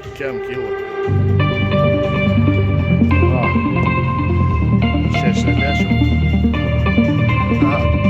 Kiek kilo? Va. 60. Aha.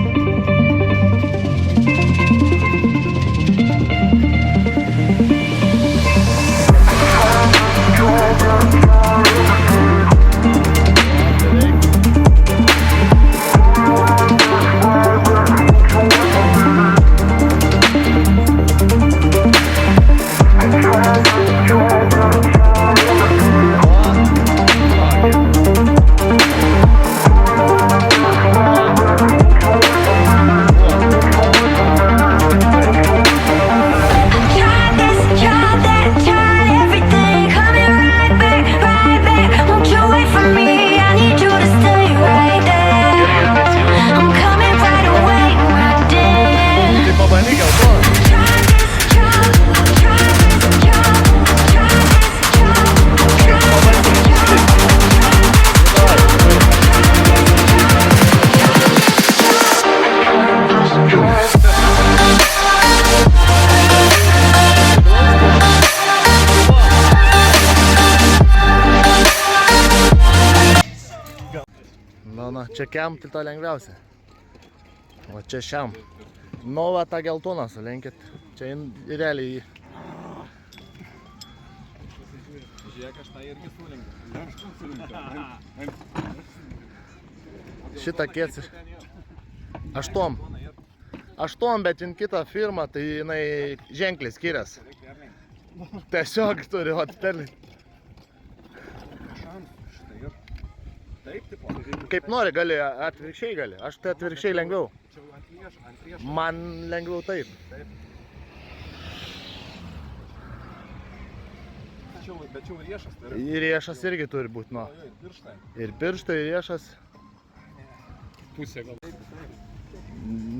Na, čia kiam tai to lengviausia. O čia šiam. Nu, va, tą geltoną sulenkit. Čia realiai... Žiūrėk, aš tą irgi sulenkiu. Šitą kieci. 8. 8, bet jin kita firma, tai jinai ženkliai skiriasi. Tiesiog turi atperlyti. Kaip nori, gali, atvirkščiai gali. Aš tai atvirkščiai lengviau. Man lengviau taip. Bet čia riešas tai yra. Ir riešas irgi turi būti, nu. Ir pirštai, ir riešas. Pusė gal.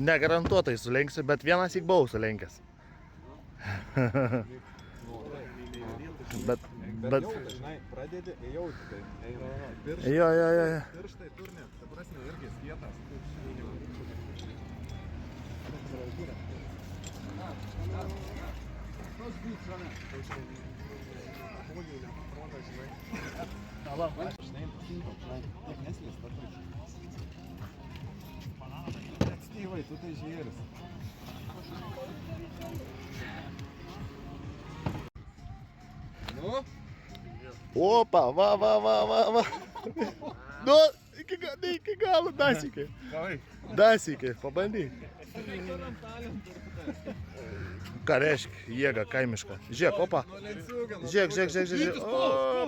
Negarantuotai sulenksi, bet vienas įk buvau sulenkęs. Bet... Žinai, pradedi, ėjau tai. Pirštai. Jo. Pirštai turne, ta prasme, irgi skietas. Styvai, tu tai žėris. Nu? Opa, va. Nu, iki galo, dasikį. Dasikį, pabandyk. Ką reiškia, jėga kaimiška. Žiūrėk, opa. Žiūrėk.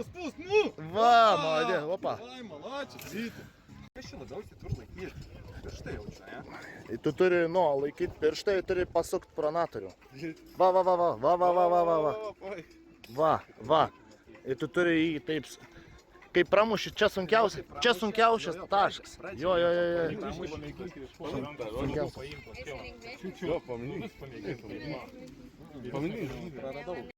Spust, nu! Va, maladė, opa. Ai, malačias, ryti. Kas čia labiausiai tur laikyti? Pirštai jau čia, ne? Tu turi, nu, laikyti pirštai, turi pasukti pronatorių. Va. Va. Ir tu turi jį taip, kai pramuši, čia sunkiausias taškas. Jo. Pamėgink, praradau.